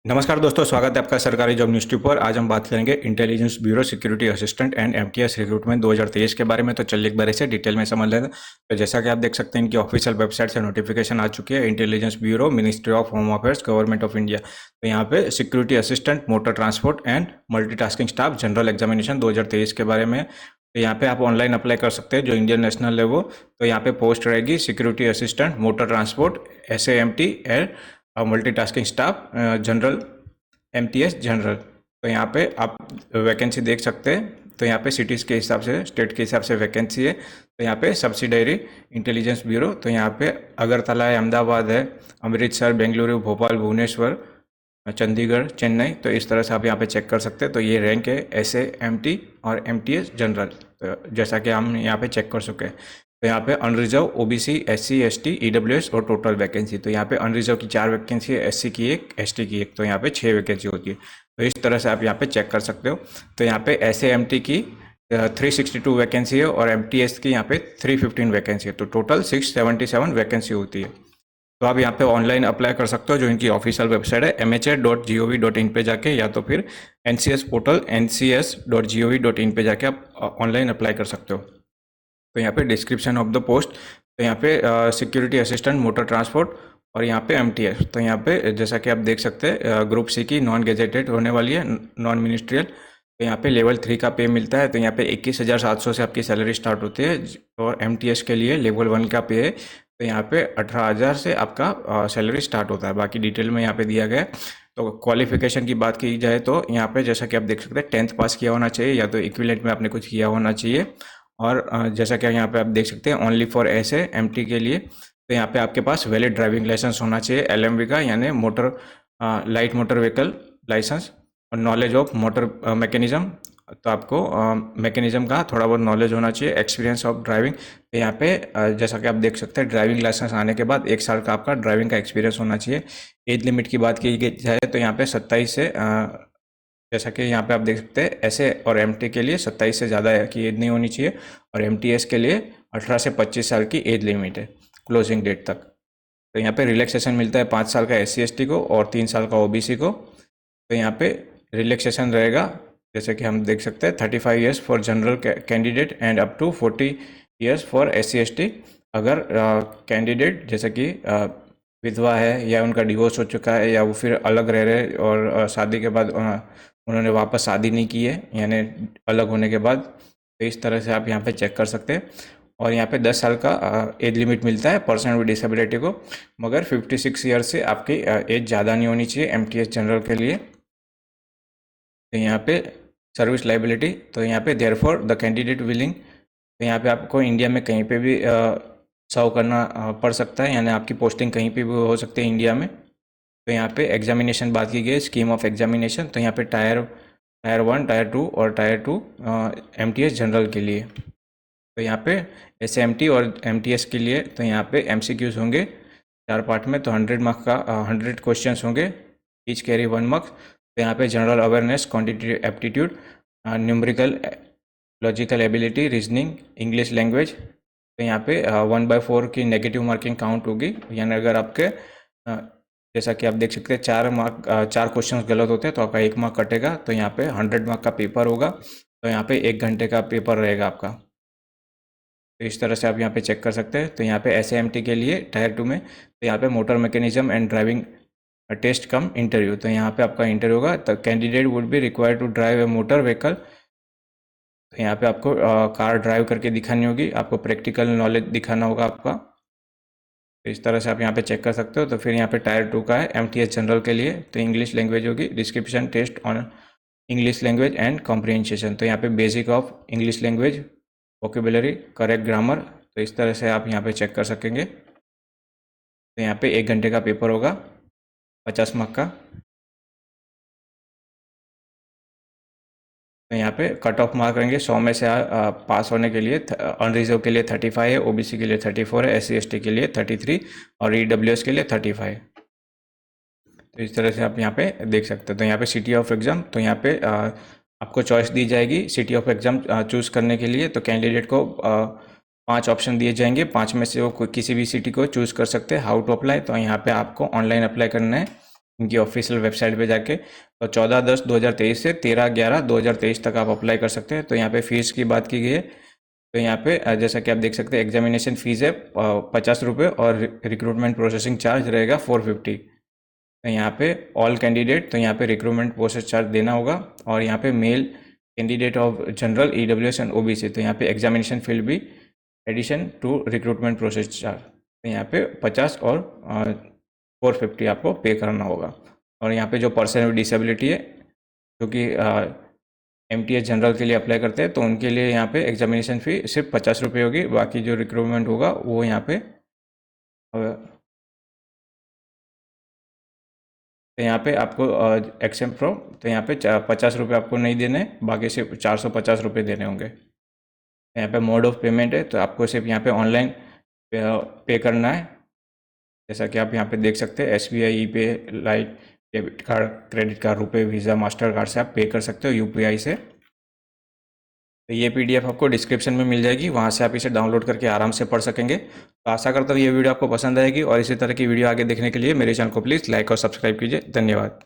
नमस्कार दोस्तों, स्वागत है आपका सरकारी जॉब न्यूज़ ट्यूब पर। आज हम बात करेंगे intelligence bureau security assistant and MTS recruitment 2023 के बारे में। तो चलिए एक बार इसे डिटेल में समझ लेते हैं। तो जैसा कि आप देख सकते हैं, इनकी ऑफिशियल वेबसाइट से नोटिफिकेशन आ चुकी है। Intelligence bureau, ministry of home affairs, government of India. तो यहाँ पे security assistant, motor transport and multitasking staff, general examination 2023 के बारे में। तो यहाँ पे आप ऑनलाइन अप्लाई कर सकते हैं जो इंडियन नेशनल है वो। तो यहाँ पे पोस्ट रहेगी security assistant, motor transport, SAMT and multitasking staff, general MTS general. तो यहाँ पे आप वैकेंसी देख सकते हैं। तो यहाँ पे सिटीज़ के हिसाब से, स्टेट के हिसाब से वैकेंसी है। तो यहाँ पे सब्सिडरी इंटेलिजेंस ब्यूरो, तो यहाँ पे अगरतला है, अहमदाबाद है, अमृतसर, बेंगलुरु, भोपाल, भुवनेश्वर, चंडीगढ़, चेन्नई। तो इस तरह से आप यहाँ पे चेक कर सकते हैं। तो ये रैंक है SAMT और MTS जनरल, तो जैसा कि हम यहाँ पे चेक कर चुके हैं। तो यहाँ पे unreserved, OBC, SC, ST, EWS और टोटल वैकेंसी। तो यहाँ पे अनरिजर्व की 4 वैकेंसी है, SC की 1, ST की 1। तो यहाँ पे 6 वैकेंसी होती है। तो इस तरह से आप यहाँ पे चेक कर सकते हो। तो यहाँ पे SAMT की 362 वैकेंसी है और MTS की यहाँ पे 315 वैकेंसी है। तो टोटल 677 वैकेंसी होती है। तो आप यहाँ पे ऑनलाइन अप्लाई कर सकते हो, जो इनकी ऑफिशियल वेबसाइट है mha.gov.in पे जाके, या तो फिर NCS पोर्टल ncs.gov.in पे जाके आप ऑनलाइन अप्लाई कर सकते हो। तो यहाँ पे डिस्क्रिप्शन ऑफ द पोस्ट, तो यहाँ पे सिक्योरिटी असिस्टेंट, मोटर ट्रांसपोर्ट और यहाँ पे MTS। तो यहाँ पे जैसा कि आप देख सकते हैं, ग्रुप C की नॉन गेजेटेड होने वाली है, नॉन मिनिस्ट्रियल। तो यहाँ पे लेवल 3 का पे मिलता है। तो यहाँ पे 21,700 से आपकी सैलरी स्टार्ट होती है। और MTS के लिए लेवल 1 का पे है। तो यहाँ पे 18,000 से आपका सैलरी स्टार्ट होता है। बाकी डिटेल में यहाँ पे दिया गया है। तो क्वालिफिकेशन की बात की जाए तो यहाँ पे जैसा कि आप देख सकते हैं, 10th पास किया होना चाहिए, या तो इक्विवेलेंट में आपने कुछ किया होना चाहिए। और जैसा कि यहाँ पे आप देख सकते हैं, ओनली फॉर SAMT के लिए, तो यहाँ पे आपके पास वैलिड ड्राइविंग लाइसेंस होना चाहिए LMV का, यानी motor light motor vehicle licence, और नॉलेज ऑफ मोटर मैकेनिज्म। तो आपको मैकेनिज्म का थोड़ा बहुत नॉलेज होना चाहिए, एक्सपीरियंस ऑफ ड्राइविंग। तो यहाँ पे जैसा कि आप देख सकते हैं, ड्राइविंग लाइसेंस आने के बाद 1 साल का आपका ड्राइविंग का एक्सपीरियंस होना चाहिए। एज लिमिट की बात की जाए तो यहाँ पे 27 से जैसा कि यहाँ पे आप देख सकते हैं, ऐसे और MT के लिए 27 से ज़्यादा की एज नहीं होनी चाहिए, और MTS के लिए 18 से 25 साल की एज लिमिट है क्लोजिंग डेट तक। तो यहाँ पे रिलैक्सेशन मिलता है 5 साल का SC ST को और 3 साल का OBC को। तो यहाँ पे रिलैक्सेशन रहेगा, जैसे कि हम देख सकते हैं, 35 years for general candidate and up to 40 years for SC ST। अगर कैंडिडेट जैसे कि विधवा है, या उनका डिवोर्स हो चुका है, या वो फिर अलग रह रहे और शादी के बाद उन्होंने वापस शादी नहीं की है, यानी अलग होने के बाद। तो इस तरह से आप यहाँ पे चेक कर सकते हैं। और यहाँ पे 10 साल का एज लिमिट मिलता है पर्सन विद डिसेबिलिटी को, मगर 56 ईयर से आपकी एज ज़्यादा नहीं होनी चाहिए MTS जनरल के लिए। तो यहाँ पे सर्विस लाइबिलिटी, तो यहाँ पे देयरफॉर द कैंडिडेट विलिंग, तो यहाँ पे आपको इंडिया में कहीं पे भी सर्व करना पड़ सकता है, यानी आपकी पोस्टिंग कहीं पे भी हो सकती है इंडिया में। तो यहाँ पे एग्जामिनेशन बात की गई, स्कीम ऑफ एग्जामिनेशन। तो यहाँ पे टायर 1, टायर 2 और टायर 2 MTS जनरल के लिए। तो यहाँ पे SAMT और MTS के लिए, तो यहाँ पे MCQs होंगे 4 पार्ट में। तो 100 मार्क्स का 100 क्वेश्चन होंगे, ईच कैरी 1 मार्क्स। तो यहाँ पे general awareness, quantitative aptitude, numerical, logical ability, reasoning, English language. तो यहाँ पे 1/4 की नेगेटिव मार्किंग काउंट होगी, यानी अगर आपके जैसा कि आप देख सकते हैं 4 क्वेश्चन गलत होते हैं तो आपका 1 मार्क कटेगा। तो यहाँ पे 100 मार्क का पेपर होगा। तो यहाँ पे 1 घंटे का पेपर रहेगा आपका। तो इस तरह से आप यहाँ पे चेक कर सकते हैं। तो यहाँ पे SAMT के लिए टायर 2 में, तो यहाँ पे motor mechanism and driving test cum interview. तो यहाँ पे आपका इंटरव्यू होगा। तो candidate would be required to drive a motor vehicle. तो यहाँ पे आपको कार ड्राइव करके दिखानी होगी, आपको प्रैक्टिकल नॉलेज दिखाना होगा आपका। तो इस तरह से आप यहाँ पे चेक कर सकते हो। तो फिर यहाँ पे टायर 2 का है MTS जनरल के लिए, तो इंग्लिश लैंग्वेज होगी, description test on English language and comprehension. तो यहाँ पे basic of English language, vocabulary, correct grammar. तो इस तरह से आप यहाँ पे चेक कर सकेंगे। तो यहाँ पे 1 घंटे का पेपर होगा, 50 मार्क का। तो यहाँ पे कट ऑफ मार्क रहेंगे 100 में से पास होने के लिए। अनरिजर्व के लिए 35 है, OBC के लिए 34 है, SC ST के लिए 33 और EWS के लिए 35। तो इस तरह से आप यहाँ पे देख सकते हैं। तो यहाँ पे सिटी ऑफ एग्ज़ाम, तो यहाँ पे आपको चॉइस दी जाएगी सिटी ऑफ एग्ज़ाम चूज़ करने के लिए। तो कैंडिडेट को 5 ऑप्शन दिए जाएंगे, 5 में से वो किसी भी सिटी को चूज़ कर सकते हैं। हाउ टू अप्लाई, तो यहाँ पे आपको ऑनलाइन अप्लाई करना है। इनकी ऑफिशियल वेबसाइट पे जाके। तो 14/10/2023 से 13/11/2023 तक आप अप्लाई कर सकते हैं। तो यहाँ पे फीस की बात की गई है, तो यहाँ पे जैसा कि आप देख सकते हैं एग्जामिनेशन फीस है 50 रुपये और रिक्रूटमेंट प्रोसेसिंग चार्ज रहेगा 450। तो यहाँ पे ऑल कैंडिडेट, तो यहाँ पे रिक्रूटमेंट प्रोसेस चार्ज देना होगा। और यहाँ पे male candidate of general EWS and OBC, तो यहाँ पे एग्जामिनेशन फील्ड भी addition to recruitment process charge, तो यहाँ पे 50 और 450 आपको पे करना होगा। और यहाँ पे जो पर्सन विद डिसेबिलिटी है, क्योंकि MTS जनरल के लिए अप्लाई करते हैं, तो उनके लिए यहाँ पे एग्जामिनेशन फ़ी सिर्फ 50 रुपये होगी। बाकी जो रिक्रूटमेंट होगा वो यहाँ पे तो यहाँ पे आपको एक्सेप्ट फ्रॉम, तो यहाँ पे 50 रुपये आपको नहीं देने, बाकी सिर्फ 450 रुपये देने होंगे। यहाँ पे मोड ऑफ पेमेंट है, तो आपको सिर्फ यहाँ पे ऑनलाइन पे करना है। जैसा कि आप यहाँ पे देख सकते हैं SBI, ePay, light, debit card, credit card, रुपए, वीज़ा, मास्टर कार्ड से आप पे कर सकते हो UPI से। तो ये PDF आपको डिस्क्रिप्शन में मिल जाएगी, वहाँ से आप इसे डाउनलोड करके आराम से पढ़ सकेंगे। तो आशा करता हूँ ये वीडियो आपको पसंद आएगी, और इसी तरह की वीडियो आगे देखने के लिए मेरे चैनल को प्लीज़ लाइक और सब्सक्राइब कीजिए। धन्यवाद।